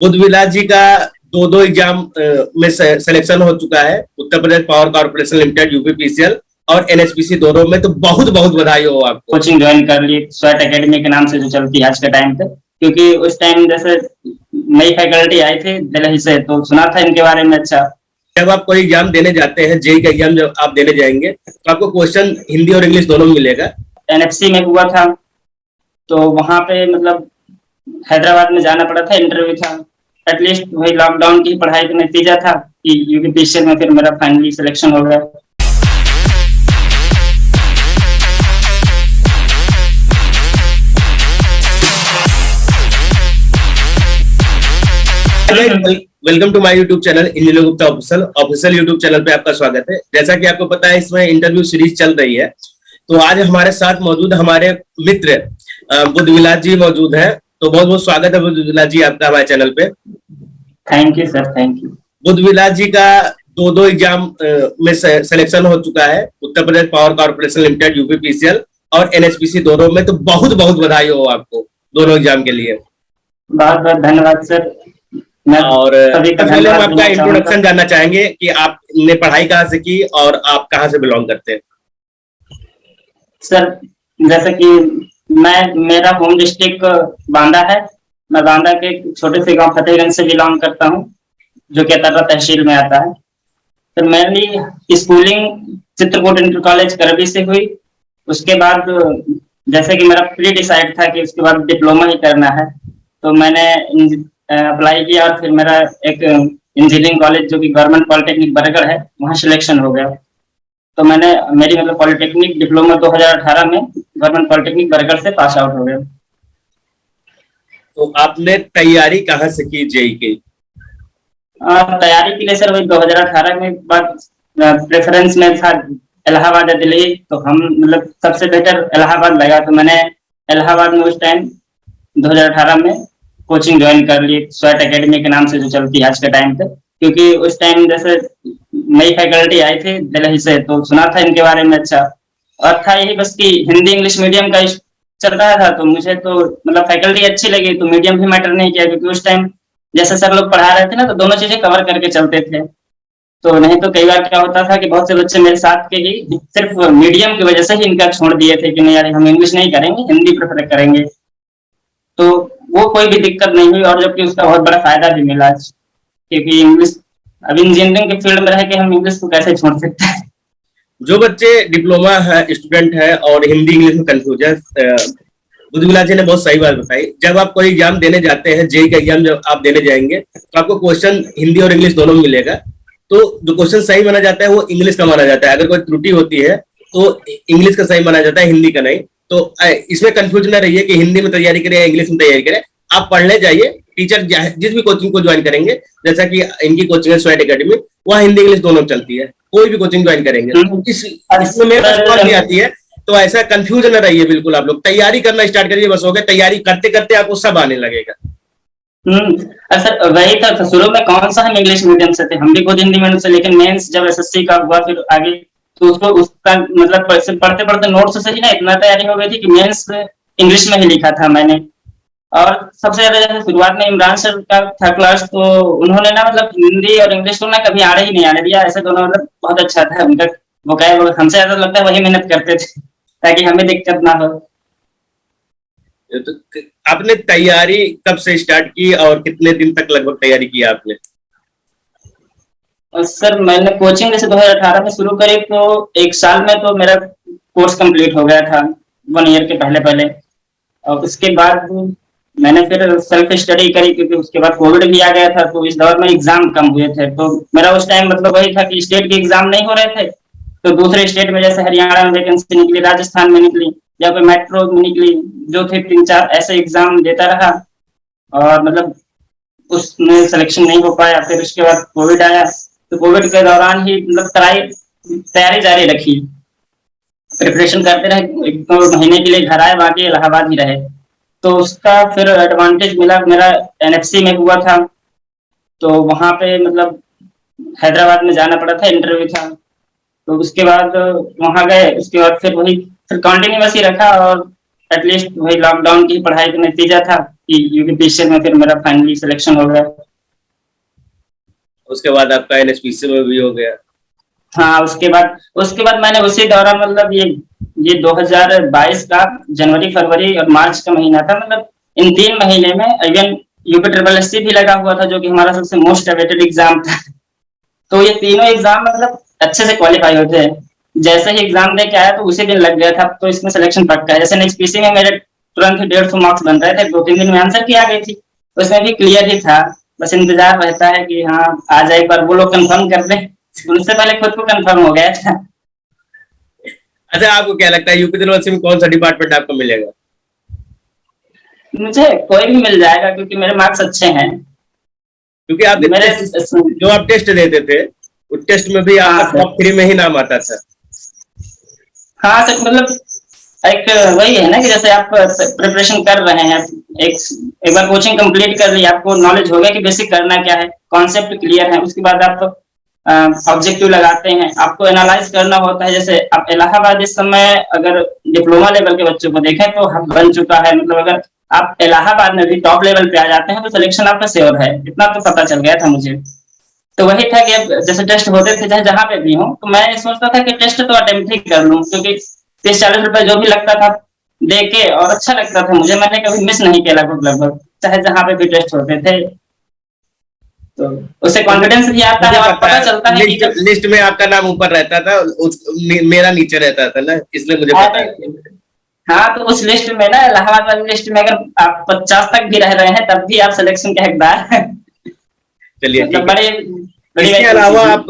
बुद्धविलास जी का दो एग्जाम में सिलेक्शन हो चुका है। Uttar Pradesh power corporation limited UPPCL और एनएचपीसी दोनों में, तो बहुत बहुत बधाई हो आपको। कोचिंग ज्वाइन कर ली स्वैट एकेडमी के नाम से जो चलती है आज के टाइम पे, क्योंकि उस टाइम जैसे नई फैकल्टी आई थी दिल्ली से, तो सुना था इनके बारे में। अच्छा, जब आप कोई एग्जाम देने जाते हैं, जेई का एग्जाम जब आप देने जाएंगे तो आपको क्वेश्चन हिंदी और इंग्लिश दोनों में मिलेगा। एनएफसी में हुआ था, तो वहां पे मतलब हैदराबाद में जाना पड़ा था, इंटरव्यू था। एटलीस्ट वही लॉकडाउन की पढ़ाई का नतीजा था कि यूपीपीसीएल में फिर मेरा फाइनली सिलेक्शन हो गया। Welcome to my YouTube channel engineer Gupta official YouTube channel पे आपका स्वागत है। जैसा कि आपको पता है, इसमें इंटरव्यू सीरीज चल रही है। तो आज हमारे साथ मौजूद हमारे मित्र बुद्धविलास जी मौजूद हैं। तो बहुत बहुत स्वागत है बुद्धविलास जी आपका हमारे चैनल पे। Thank you sir, thank you. Buddhavilas ji का दो एग्जाम में सिलेक्शन हो चुका है। Uttar Pradesh power corporation limited UPPCL और एनएचपीसी दोनों में, तो बहुत बहुत बधाई हो आपको दोनों एग्जाम के लिए। बहुत बहुत धन्यवाद सर। और पहले हम आपका इंट्रोडक्शन जानना चाहेंगे कि आपने पढ़ाई कहाँ से की और आप कहाँ से बिलोंग करते हैं। सर जैसे कि मेरा होम डिस्ट्रिक्ट बांदा है। मैं बांदा के छोटे से गांव फतेहगंज से बिलोंग करता हूँ, जो कि अतर्रा तहसील में आता है। तो mainly schooling Chitrakoot inter college करबी से हुई। उसके बाद जैसे कि मेरा प्री डिसाइड था कि उसके बाद डिप्लोमा ही करना है, तो मैंने अप्लाई किया और फिर मेरा एक इंजीनियरिंग कॉलेज जो कि गवर्नमेंट पॉलिटेक्निक बरगढ़ है, वहाँ सिलेक्शन हो गया। तो मैंने मेरी मतलब पॉलिटेक्निक डिप्लोमा 2018 में गवर्नमेंट पॉलिटेक्निक बरगढ़ से पास आउट हो गया। तो आपने तैयारी कहाँ से की जेई की? तैयारी के लिए सर वही 2018 में बाद प्रेफरेंस में था इलाहाबाद या दिल्ली, तो हम मतलब सबसे बेटर इलाहाबाद लगा, तो मैंने इलाहाबाद में उस टाइम 2018 में कोचिंग ज्वाइन कर ली स्वैट एकेडमी के नाम से जो चलती है आज के टाइम पे, क्योंकि उस टाइम जैसे नई फैकल्टी आई थी दिल्ली से, तो सुना था इनके बारे में। अच्छा, और था यही बस कि हिंदी इंग्लिश मीडियम का चल रहा था, तो मुझे तो मतलब फैकल्टी अच्छी लगी, तो मीडियम भी मैटर नहीं किया, क्योंकि उस टाइम जैसे सर लोग पढ़ा रहे थे ना, तो दोनों चीजें कवर करके चलते थे। तो नहीं तो कई बार क्या होता था कि बहुत से बच्चे मेरे साथ के ही सिर्फ मीडियम की वजह से ही इनका छोड़ दिए थे कि नहीं यार हम इंग्लिश नहीं करेंगे, हिंदी प्रेफर करेंगे। तो वो कोई भी दिक्कत नहीं हुई, और जबकि उसका बहुत बड़ा फायदा भी मिला, क्योंकि इंग्लिश अब इंजीनियरिंग के फील्ड में रह के हम इंग्लिश को कैसे छोड़ सकते हैं। जो बच्चे डिप्लोमा है स्टूडेंट है और हिंदी इंग्लिश में कंफ्यूज है, बुद्धविलास जी ने बहुत सही बात बताई। जब आप कोई एग्जाम देने जाते हैं, जेई का एग्जाम जब आप देने जाएंगे तो आपको क्वेश्चन हिंदी और इंग्लिश दोनों में मिलेगा। तो जो क्वेश्चन सही माना जाता है वो इंग्लिश का माना जाता है। अगर कोई त्रुटि होती है तो इंग्लिश का सही माना जाता है, हिंदी का नहीं। तो इसमें कंफ्यूज ना रहिए कि हिंदी में तैयारी करें या इंग्लिश में तैयारी करें। आप पढ़ने जाइए, टीचर जिस भी कोचिंग को ज्वाइन करेंगे, जैसा कि इनकी कोचिंग है स्वैट एकेडमी, वहाँ हिंदी इंग्लिश दोनों चलती है। कोई भी कोचिंग ज्वाइन करेंगे इसमें मेरे पास बात नहीं आती है। तो ऐसा कंफ्यूज न रहिए, बिल्कुल आप लोग तैयारी करना स्टार्ट करिए, बस हो गया। तैयारी करते करते आपको सब आने लगेगा। सर वही था, शुरू में कौन सा हम इंग्लिश मीडियम से थे, हम भी खुद हिंदी मीडियम से, लेकिन मेंस जब एसएससी का हुआ फिर आगे, तो उसको उसका मतलब पढ़ते पढ़ते नोट्स से ही ना इतना तैयारी हो गई थी कि मेंस इंग्लिश में ही लिखा था मैंने। और सबसे ज्यादा जैसे शुरुआत में इमरान सर का था क्लास, तो उन्होंने ना मतलब हिंदी और इंग्लिश को ना कभी आड़े ही नहीं आने दिया। ऐसे दोनों मतलब बहुत अच्छा था उनका। वो कहे हमसे ज्यादा लगता है वही मेहनत करते थे ताकि हमें दिक्कत ना हो। तो आपने तैयारी कब से स्टार्ट की और कितने दिन तक लगभग तैयारी की आपने? और सर मैंने कोचिंग जैसे 2018 में शुरू करी, तो एक साल में तो मेरा कोर्स कंप्लीट हो गया था, 1 ईयर के पहले पहले। और उसके बाद मैंने फिर सेल्फ स्टडी करी, क्योंकि उसके बाद कोविड भी आ गया था, तो इस दौर में एग्जाम कम हुए थे। तो मेरा उस टाइम मतलब वही था कि स्टेट के एग्जाम नहीं हो रहे थे, तो दूसरे स्टेट में जैसे हरियाणा में वैकेंसी निकली, राजस्थान में निकली, या कोई मेट्रो में निकली, जो थे 3-4 ऐसे एग्जाम देता रहा। और मतलब उसमें सिलेक्शन नहीं हो पाया। फिर उसके बाद कोविड आया, तो कोविड के दौरान ही मतलब तैयारी जारी रखी, प्रिपरेशन करते रहे। 1-2 महीने के लिए घर आए, बाकी इलाहाबाद ही रहे। तो उसका फिर एडवांटेज मिला, मेरा एनएफसी में हुआ था, तो वहां पे मतलब हैदराबाद में जाना पड़ा था, इंटरव्यू था। तो उसके बाद वहां गए, उसके बाद फिर वही फिर कंटिन्यूअस ही रखा, और एटलीस्ट वही लॉकडाउन की पढ़ाई का नतीजा था कि यूपीपीसीएल में फिर मेरा फाइनली सिलेक्शन हो गया। उसके बाद आपका एनएचपीसी में भी हो गया। हाँ, उसके बाद मैंने उसी दौरान मतलब ये 2022 का जनवरी फरवरी और मार्च का महीना था, मतलब इन 3 महीने में इवन यूपी ट्रिपल एससी भी लगा हुआ था जो कि हमारा सबसे मोस्ट अवेटेड एग्जाम था। तो ये तीनों एग्जाम मतलब अच्छे से क्वालिफाई होते हैं। जैसे ही एग्जाम दे के आया तो उसी दिन लग गया था, तो इसमें सिलेक्शन पक्का है। जैसे एनएचपीसी में मेरे तुरंत ही 150 मार्क्स बन रहे थे, 2-3 दिन में आंसर की आ गई थी, उसमें भी क्लियर ही था। बस इंतजार रहता है कि हाँ आ जाए, एक बार वो लोग कंफर्म कर दे। उनसे पहले खुद को कंफर्म हो गया था। अच्छा, आपको क्या लगता है यूपी यूनिवर्सिटी में कौन सा डिपार्टमेंट आपको मिलेगा? मुझे कोई भी मिल जाएगा क्योंकि मेरे मार्क्स अच्छे हैं। क्योंकि आप मेरे जो आप टेस्ट देते थे उस टेस्ट में भी हाँ आपका सर, टॉप 3 में ही नाम आता था। हाँ सर, मतलब एक वही है ना कि जैसे आप प्रिपरेशन कर रहे हैं, एक एक बार कोचिंग कंप्लीट कर ली, आपको नॉलेज हो गया कि बेसिक करना क्या है, कॉन्सेप्ट क्लियर है, उसके बाद आप ऑब्जेक्टिव लगाते हैं, आपको एनालाइज करना होता है। जैसे आप इलाहाबाद इस समय अगर डिप्लोमा लेवल के बच्चों को देखें तो बन चुका है, मतलब अगर आप इलाहाबाद में भी टॉप लेवल पे आ जाते हैं तो सिलेक्शन आपका श्योर है, इतना तो पता चल गया था मुझे। तो वही था कि अब जैसे टेस्ट होते थे चाहे जहां पे भी हो, तो मैं सोचता था कि टेस्ट तो अटेम्प्ट ही कर लूं, क्योंकि 30-40 रुपए जो भी लगता था दे के, और अच्छा लगता था मुझे, मैंने कभी मिस नहीं किया लगभग लगभग, चाहे जहां पे भी टेस्ट होते थे। तो उससे मुझे कॉन्फिडेंस भी आता मुझे है और पता पता है, चलता है कि लिस्ट जब लिस्ट में आपका नाम ऊपर रहता था, मेरा नीचे रहता था ना, इसलिए मुझे पता है। हाँ, तो उस लिस्ट में ना, इलाहाबाद वाली लिस्ट में अगर आप 50 तक भी रह रहे हैं तब भी आप सिलेक्शन के हकदार हैं। चलिए मतलब ठीक है। बड़ी बड़ी इसके वैकेंसी अलावा थी। आप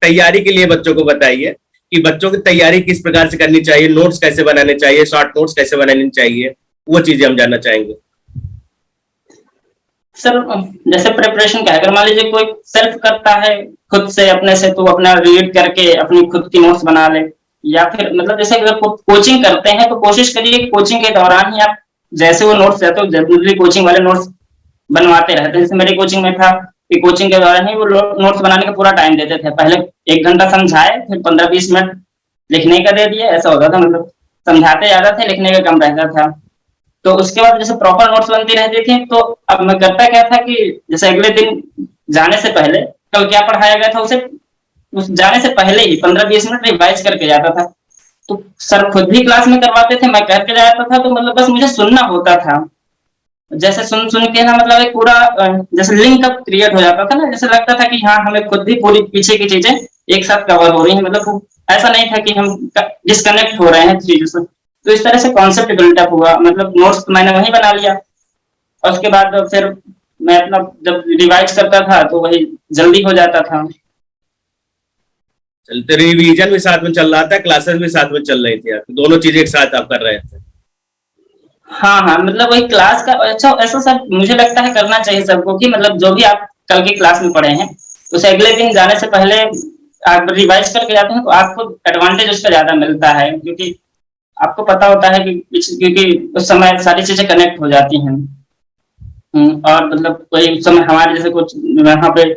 तैयारी के लिए बच्चों को बताइए कि बच्चों की तैयारी किस प्रकार से करनी चाहिए, नोट्स कैसे बनाने चाहिए, शॉर्ट नोट्स कैसे बनानी चाहिए, वो चीजें हम जानना चाहेंगे। सर जैसे प्रिपरेशन क्या है, अगर मान लीजिए कोई सेल्फ करता है खुद से अपने से, तो अपना रीड करके अपनी खुद की नोट्स बना ले, या फिर मतलब जैसे अगर कोचिंग करते हैं तो कोशिश करिए कि कोचिंग के दौरान ही आप जैसे वो नोट्स रहते हो, जनरली कोचिंग वाले नोट्स बनवाते रहते हैं। जैसे मेरी कोचिंग में था कि कोचिंग के दौरान ही वो नोट्स बनाने का पूरा टाइम देते थे, पहले 1 घंटा समझाए, फिर 15-20 मिनट लिखने का दे दिया, ऐसा होता था। मतलब समझाते ज्यादा थे, लिखने का कम रहता था। तो उसके बाद जैसे प्रॉपर नोट्स बनती रहती थी, तो अब मैं करता क्या था कि जैसे अगले दिन जाने से पहले कल क्या पढ़ाया गया था उसे उस जाने से पहले ही 15-20 मिनट रिवाइज करके जाता था। तो सर खुद भी क्लास में करवाते थे, मैं करके जाता था, तो मतलब बस मुझे सुनना होता था। जैसे सुन सुन के ना, मतलब एक पूरा जैसे लिंक अप क्रिएट हो जाता था ना, जैसे लगता था कि हाँ हमें खुद भी पूरी पीछे की चीजें एक साथ कवर हो रही हैं, मतलब ऐसा नहीं था कि हम डिस्कनेक्ट हो रहे हैं चीजों से। तो इस तरह से कॉन्सेप्ट बिल्डअप हुआ, मतलब नोट्स तो मैंने वही बना लिया, और उसके बाद फिर मैं अपना जब रिवाइज करता था तो वही जल्दी हो जाता था। चलते रिवीजन भी साथ में चल रहा था, क्लासेस भी साथ में चल रही थी, आपकी दोनों चीजें एक साथ आप कर रहे थे। हाँ हाँ, मतलब वही क्लास का अच्छा, ऐसा सब मुझे लगता है करना चाहिए सबको, कि मतलब जो भी आप कल की क्लास में पढ़े हैं उसे अगले दिन जाने से पहले आप रिवाइज करके जाते हैं तो आपको एडवांटेज उसका ज्यादा मिलता है, क्योंकि आपको पता होता है कि क्योंकि उस समय सारी चीजें कनेक्ट हो जाती हैं। और मतलब कोई उस समय हमारे जैसे कुछ यहाँ पे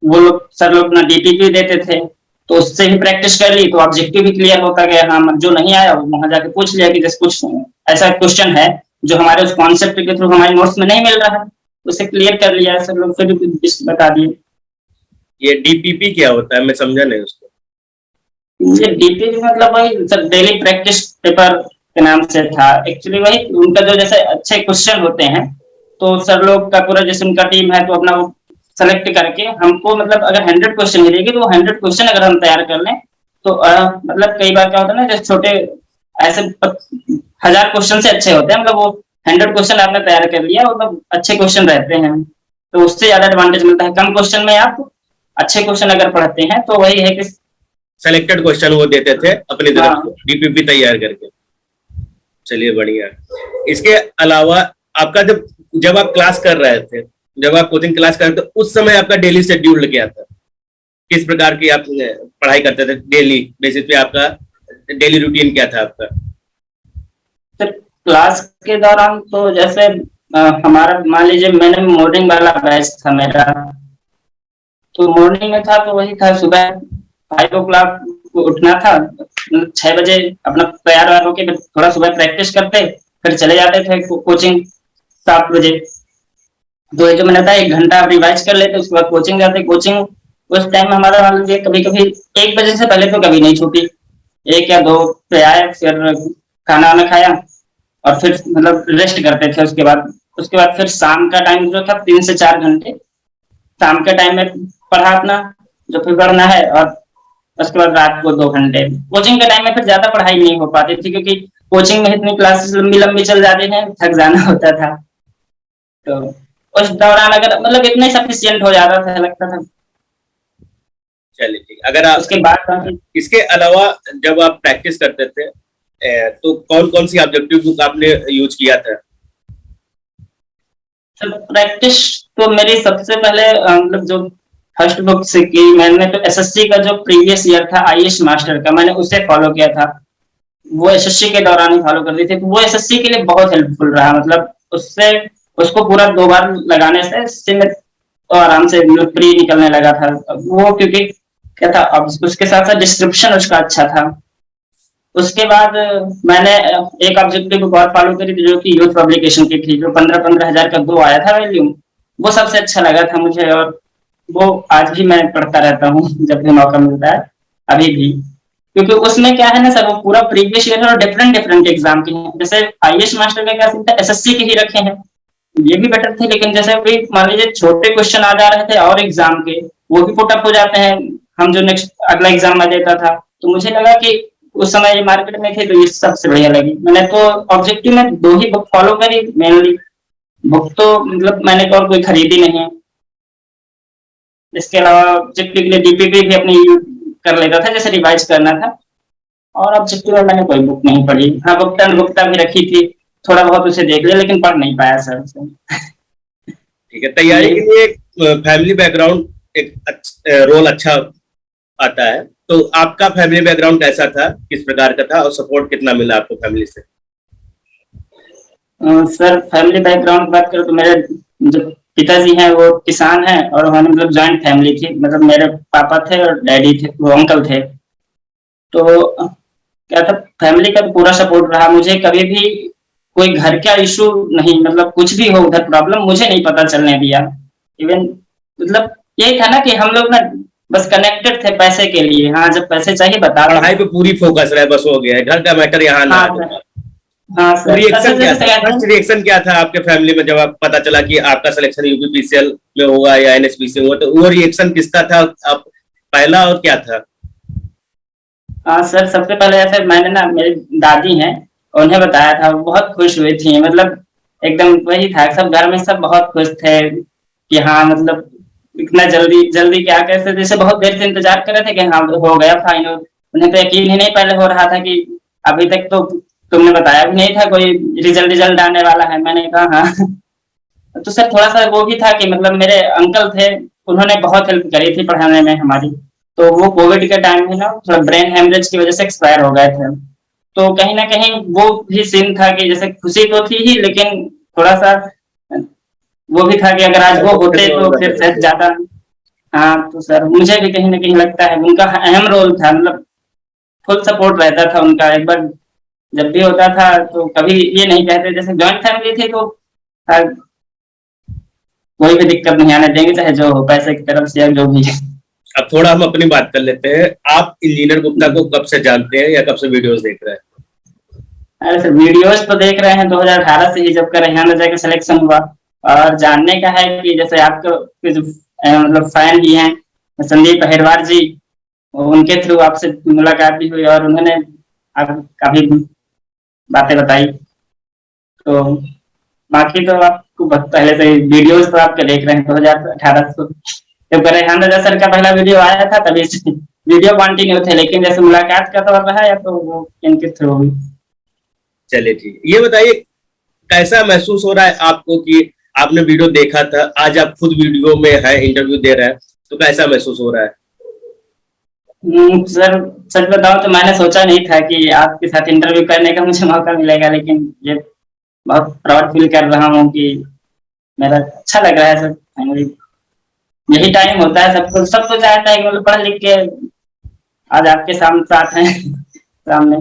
वो लोग सर लोग अपना डीपीपी देते थे, तो उससे भी प्रैक्टिस कर ली तो ऑब्जेक्टिव भी क्लियर होता गया। हाँ, जो नहीं आया वो वहां जाके पूछ लिया कि जैसे कुछ ऐसा क्वेश्चन है जो हमारे उस कॉन्सेप्ट के थ्रू हमारे नोट्स में नहीं मिल रहा है, उसे क्लियर कर लिया सर लोग, फिर बता दिए। ये डीपीपी क्या होता है, मैं समझा नहीं उसको। ये डीपीपी मतलब वही सर डेली प्रैक्टिस पेपर के नाम से था एक्चुअली। वही उनका जो जैसे अच्छे क्वेश्चन होते हैं, तो सर लोग का पूरा जैसे उनका टीम है तो अपना वो सेलेक्ट करके हमको, मतलब अगर 100 क्वेश्चन मिलेगी तो 100 क्वेश्चन अगर हम तैयार कर लें तो मतलब कई बार क्या होता है ना, जैसे छोटे ऐसे 1000 क्वेश्चन से अच्छे होते हैं, मतलब वो 100 क्वेश्चन आपने तैयार कर लिया, मतलब अच्छे क्वेश्चन रहते हैं, तो उससे ज्यादा एडवांटेज मिलता है। कम क्वेश्चन में आप अच्छे क्वेश्चन अगर पढ़ते हैं तो वही है कि सेलेक्टेड क्वेश्चन वो देते थे अपनी तरफ से हाँ डीपीपी तैयार करके। चलिए बढ़िया। इसके अलावा आपका जब जब आप क्लास कर रहे थे, जब आप कोचिंग क्लास कर रहे थे, उस समय आपका डेली शेड्यूल क्या था? किस प्रकार की आप पढ़ाई करते थे? डेली बेसिस पे आपका डेली रूटीन क्या था आपका? सर क्लास के दौरान तो जैसे हमारा मान लीजिए मैंने मॉर्निंग वाला बैच था मेरा, तो मॉर्निंग में था तो वही था सुबह 5 o'clock को उठना था, 6 बजे अपना तैयार व्यार होके थोड़ा सुबह प्रैक्टिस करते, फिर चले जाते थे कोचिंग 7 बजे। तो ये जो मैंने बताया 1 घंटा रिवाइज कर लेते, उसके बाद कोचिंग जाते। कोचिंग उस टाइम में हमारा मान लीजिए कभी कभी 1 बजे से पहले तो कभी नहीं छूटी, 1 या 2 पे आए, फिर खाना वाना खाया और फिर मतलब रेस्ट करते थे। उसके बाद फिर शाम का टाइम जो था 3 से 4 घंटे शाम के टाइम में पढ़ा अपना जो फिर पढ़ना है, और उसके बाद रात को 2 घंटे। कोचिंग के टाइम में फिर ज्यादा पढ़ाई नहीं हो पाती थी, क्योंकि कोचिंग में इतनी क्लासेस लंबी लंबी चल जाती हैं, थक जाना होता था। तो उस दौरान अगर मतलब इतना ही सफिशियंट हो जाता था, लगता था। चलिए ठीक, अगर आप उसके बाद इसके अलावा जब आप प्रैक्टिस करते थे तो कौन कौन सी ऑब्जेक्टिव बुक आपने यूज किया था? प्रैक्टिस तो मेरी सबसे पहले मतलब जो फर्स्ट बुक से की मैंने, तो एसएससी का जो प्रीवियस ईयर था आईएएस मास्टर का, मैंने उसे फॉलो किया था। वो एसएससी के दौरान ही फॉलो कर दी थी, तो वो एसएससी के लिए बहुत हेल्पफुल रहा। मतलब उससे उसको पूरा 2 बार लगाने से इससे मैं तो आराम से प्री निकलने लगा था वो, क्योंकि क्या था, अब उसके साथ साथ डिस्क्रिप्शन उसका अच्छा था। उसके बाद मैंने एक ऑब्जेक्टिव बुक और फॉलो करी थी, जो कि यूथ पब्लिकेशन की थी, जो 15-15 हजार का 2 आया था वैल्यूम। वो सबसे अच्छा लगा था मुझे, और वो आज भी मैं पढ़ता रहता हूँ जब भी मौका मिलता है, अभी भी। क्योंकि उसमें क्या है ना सर, वो पूरा प्रीवियस ईयर और डिफरेंट डिफरेंट एग्जाम के हैं। जैसे आईएएस मास्टर का क्या सीन था, एसएससी के ही रखे हैं, ये भी बेटर थे। लेकिन जैसे भी मान लीजिए छोटे क्वेश्चन आ जा रहे थे और एग्जाम के, वो भी पुट अप हो जाते हैं, हम जो नेक्स्ट अगला एग्जाम में देता था। तो मुझे लगा कि उस समय ये मार्केट में थे, तो ये सबसे बढ़िया लगी। मैंने तो ऑब्जेक्टिव में 2 ही बुक फॉलो करी मेनली। बुक तो मतलब मैंने और कोई खरीदी नहीं है। इसके अलावा ऑब्जेक्टिव के लिए डीपीपी भी अपनी यूज कर लेता था, जैसे रिवाइज करना था। और ऑब्जेक्टिव में मैंने कोई बुक नहीं पढ़ी। हाँ, गुप्ता भी रखी थी, थोड़ा बहुत उसे देख लिया, लेकिन पढ़ नहीं पाया सर उसे। ठीक है, तैयारी यही के लिए एक फैमिली बैकग्राउंड एक रोल अच्छा आता है। तो आपका फैमिली बैकग्राउंड कैसा था, किस प्रकार का था, और सपोर्ट कितना मिला आपको फैमिली से? सर फैमिली बैकग्राउंड बात करें तो मेरे जो पिताजी हैं वो किसान हैं, और हमारी मतलब जॉइंट फैमिली थी। मतलब मेरे पापा थे और डैडी थे, वो अंकल थे। तो क्या था, फैमिली का पूरा सपोर्ट रहा मुझे। कभी भी कोई घर का इशू नहीं, मतलब कुछ भी हो उधर प्रॉब्लम, मुझे नहीं पता चलने दिया। इवन मतलब यही था ना कि हम लोग ना बस कनेक्टेड थे पैसे के लिए। हाँ, जब पैसे चाहिए बता दो। पढ़ाई पे पूरी फोकस रहे, बस हो गया है, घर का मैटर यहाँ ना हाँ आ सर। जाए। हाँ तो सर, अच्छा रिएक्शन क्या जैसे था, कहते फर्स्ट हैं। रिएक्शन क्या था आपके फैमिली में जब आप पता चला कि आपका सिलेक्शन यूपीपीसीएल में होगा या एनएसपीसी में होगा? तो वो रिएक्शन किसका था, आप पहला, और क्या था? हाँ सर, सबसे पहले ऐसे मैंने ना, मेरी दादी हैं, उन्हें बताया था, वो बहुत खुश हुई थी। मतलब एकदम वही था, सब घर में सब बहुत खुश थे कि हाँ मतलब इतना जल्दी जल्दी क्या, कैसे जैसे बहुत देर से इंतजार कर रहे थे कि हाँ हो गया फाइनल। उन्हें तो यकीन ही नहीं पहले हो रहा था कि अभी तक तो तुमने बताया भी नहीं था कोई रिजल्ट रिजल्ट आने वाला है। मैंने कहा हाँ। तो सर थोड़ा सा वो भी था कि मतलब मेरे अंकल थे, उन्होंने बहुत हेल्प करी थी पढ़ाने में हमारी। तो वो कोविड के टाइम में ना थोड़ा ब्रेन हेमरेज की वजह से एक्सपायर हो गए थे। तो कहीं ना कहीं वो भी सीन था कि जैसे खुशी तो थी ही, लेकिन थोड़ा सा वो भी था कि अगर आज वो होते तो फिर शायद ज्यादा। हाँ, तो सर मुझे भी कहीं ना कहीं लगता है उनका अहम रोल था। मतलब फुल सपोर्ट रहता था उनका। एक बार जब भी होता था तो कभी ये नहीं कहते, जैसे जॉइंट फैमिली थी तो कोई भी दिक्कत नहीं आने देंगे, चाहे जो हो, पैसे की तरफ से या जो भी है। अब थोड़ा हम अपनी बात कर लेते हैं। आप इंजीनियर गुप्ता को कब से जानते हैं या कब से वीडियोस देख रहे हैं? अरे सर, वीडियोस तो देख रहे हैं 2018 से ही, जब का रेहान रजा का सिलेक्शन हुआ। और जानने का है कि जैसे आपको के जो मतलब फैन ही हैं संदीप अहिरवार जी, उनके थ्रू आपसे मुलाकात भी हुई, और उन्होंने आप काफी बातें बताई। तो बाकी तो आपको पहले से वीडियोस तो आपके देख रहे हैं 2018 से। जब रेहान रजा सर का पहला वीडियो आया था तभी से वीडियो कंटिन्यू थे, लेकिन जैसे मुलाकात का तो रहा है तो वो इनके थ्रू हुई। चलिए ठीक, ये बताइए कैसा महसूस हो रहा है आपको कि आपने वीडियो देखा था, आज आप खुद वीडियो में है, इंटरव्यू दे रहे हैं, तो कैसा महसूस हो रहा है? सर सच बताऊं तो मैंने सोचा नहीं था कि आपके साथ इंटरव्यू करने का मुझे मौका मिलेगा, लेकिन ये बहुत प्राउड फील कर रहा हूँ कि मेरा अच्छा लग रहा है सर। फाइनली यही टाइम होता है, सबको चाहता है कि मतलब पढ़ लिख के आज आपके साथ हैं सामने।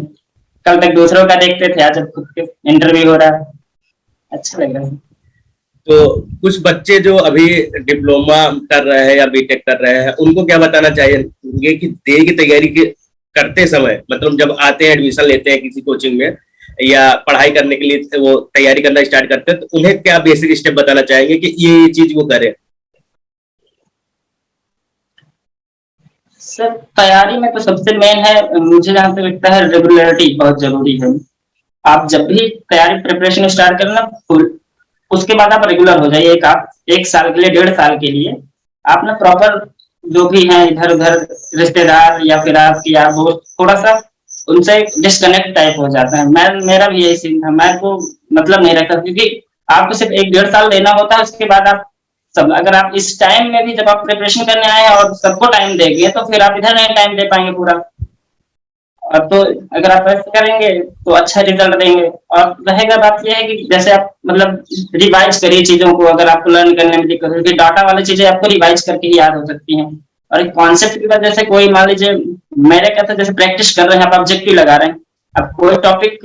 कल तक दूसरों का देखते थे, आज जब खुद के इंटरव्यू हो रहा है, अच्छा लग रहा है। तो कुछ बच्चे जो अभी डिप्लोमा कर रहे हैं या बीटेक कर रहे हैं, उनको क्या बताना चाहिए कि जेईई की तैयारी करते समय, मतलब जब आते हैं एडमिशन लेते हैं किसी कोचिंग में या पढ़ाई करने के लिए वो तैयारी करना स्टार्ट करते हैं, तो उन्हें क्या बेसिक स्टेप बताना चाहेंगे कि ये चीज वो करें? सर तैयारी में तो सबसे मेन है, मुझे जहाँ तक लगता है रेगुलरिटी बहुत जरूरी है। आप जब भी तैयारी प्रिपरेशन स्टार्ट करें ना, उसके बाद आप रेगुलर हो जाइए। आप 1 साल के लिए, 1.5 साल के लिए आप ना प्रॉपर जो भी है इधर उधर रिश्तेदार या फिर आपकी यार दोस्त, थोड़ा सा उनसे डिस्कनेक्ट टाइप हो जाता है। मेरा भी यही सीन था, मैं को मतलब नहीं रखता, क्योंकि आपको सिर्फ 1-1.5 साल देना होता है। उसके बाद आप सब, अगर आप इस टाइम में भी जब आप प्रिपरेशन करने आए हैं और सबको टाइम देंगे, तो फिर आप इधर नहीं टाइम दे पाएंगे पूरा। और तो अगर आप ऐसे करेंगे तो अच्छा रिजल्ट देंगे। और रहेगा बात यह है कि जैसे आप मतलब रिवाइज करिए चीजों को, अगर आपको लर्न करने में दिक्कत होगी, डाटा वाली चीजें आपको रिवाइज करके ही याद हो सकती हैं। और एक कॉन्सेप्ट की वजह से कोई मान लीजिए, मेरे कहते जैसे प्रैक्टिस कर रहे हैं, आप ऑब्जेक्टिव लगा रहे हैं, अब कोई टॉपिक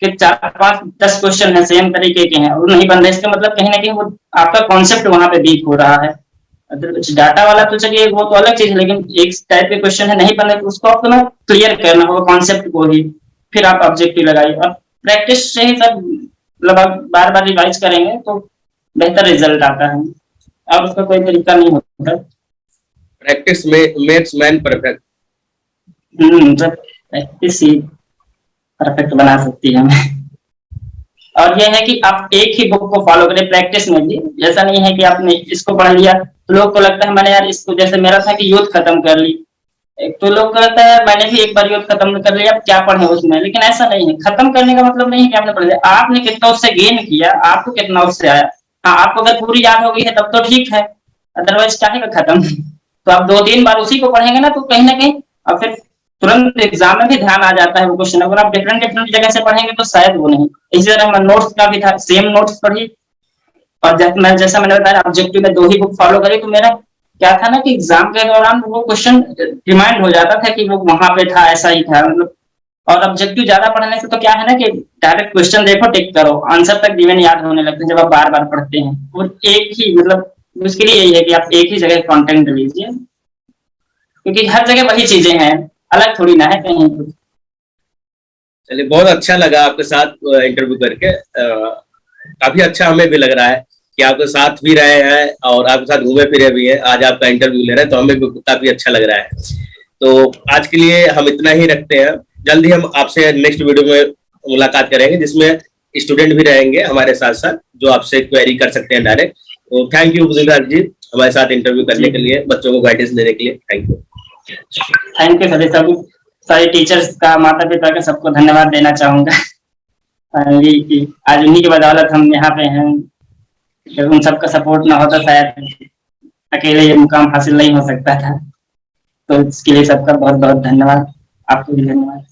के 4-5-10 क्वेश्चन है सेम तरीके के हैं और नहीं बन रहे, इसका मतलब कहीं ना कहीं वो आपका कॉन्सेप्ट वहां पे वीक हो रहा है। अगर डाटा वाला तो चलिए वो तो अलग चीज है, लेकिन एक टाइप के क्वेश्चन है नहीं बने तो उसको आपको ना क्लियर करना होगा कॉन्सेप्ट को ही, फिर आप ऑब्जेक्टिव लगाइए। और प्रैक्टिस से ही सब, मतलब आप बार बार रिवाइज करेंगे तो बेहतर रिजल्ट आता है, और उसका कोई तरीका नहीं होता। प्रैक्टिस में मेक्स मैन परफेक्ट। जब प्रैक्टिस ही परफेक्ट बना सकती है हमें। और यह है कि आप एक ही बुक को फॉलो करें प्रैक्टिस में भी। ऐसा नहीं है कि आपने इसको पढ़ लिया तो लोग को लगता है मैंने यार इसको, जैसे मेरा था कि यूथ खत्म कर ली, एक तो लोग को लगता है मैंने भी एक बार यूथ खत्म कर लिया, अब क्या पढ़े उसमें। लेकिन ऐसा नहीं है, खत्म करने का मतलब नहीं है कि आपने पढ़ लिया, आपने कितना उससे गेन किया, आपको कितना उससे आया। हाँ, आपको अगर पूरी याद हो गई है तब तो ठीक है, अदरवाइज चाहे खत्म। तो आप 2-3 बार उसी को पढ़ेंगे ना, तो कहीं ना कहीं और फिर तुरंत एग्जाम में भी ध्यान आ जाता है वो क्वेश्चन। अगर आप डिफरेंट डिफरेंट जगह से पढ़ेंगे तो शायद वो नहीं। इसी तरह मैं नोट्स का भी था, सेम नोट्स पढ़ी, और जैसा मैंने बताया ऑब्जेक्टिव में 2 ही बुक फॉलो करी, तो मेरा क्या था ना कि एग्जाम के दौरान वो क्वेश्चन रिमाइंड हो जाता था कि वो वहां पे था, ऐसा ही था मतलब। और ऑब्जेक्टिव ज्यादा पढ़ने से तो क्या है ना कि डायरेक्ट क्वेश्चन देखो, टिक करो, आंसर तक इवन याद होने लगते हैं जब आप बार बार पढ़ते हैं। और एक ही मतलब उसके लिए यही है कि आप एक ही जगह कंटेंट लीजिए, क्योंकि हर जगह वही चीजें हैं, अलग थोड़ी ना है कहीं कुछ। चलिए, बहुत अच्छा लगा आपके साथ इंटरव्यू करके। काफी अच्छा हमें भी लग रहा है कि आपके साथ भी रहे हैं और आपके साथ घूमे फिरे भी हैं। आज आपका इंटरव्यू ले रहे हैं तो हमें भी काफी अच्छा लग रहा है। तो आज के लिए हम इतना ही रखते हैं। जल्द ही हम आपसे नेक्स्ट वीडियो में मुलाकात करेंगे, जिसमें स्टूडेंट भी रहेंगे हमारे साथ साथ, जो आपसे क्वेरी कर सकते हैं डायरेक्ट। तो थैंक यू बुद्धिराज जी, हमारे साथ इंटरव्यू करने के लिए, बच्चों को गाइडेंस देने के लिए। Thank you. थैंक यू सभी सारे टीचर्स का, माता पिता का, सबको धन्यवाद देना चाहूंगा फाइनली कि आज उन्हीं की बदौलत हम यहाँ पे हैं। अगर उन सबका सपोर्ट ना होता शायद अकेले ये मुकाम हासिल नहीं हो सकता था। तो इसके लिए सबका बहुत बहुत धन्यवाद। आपको भी धन्यवाद।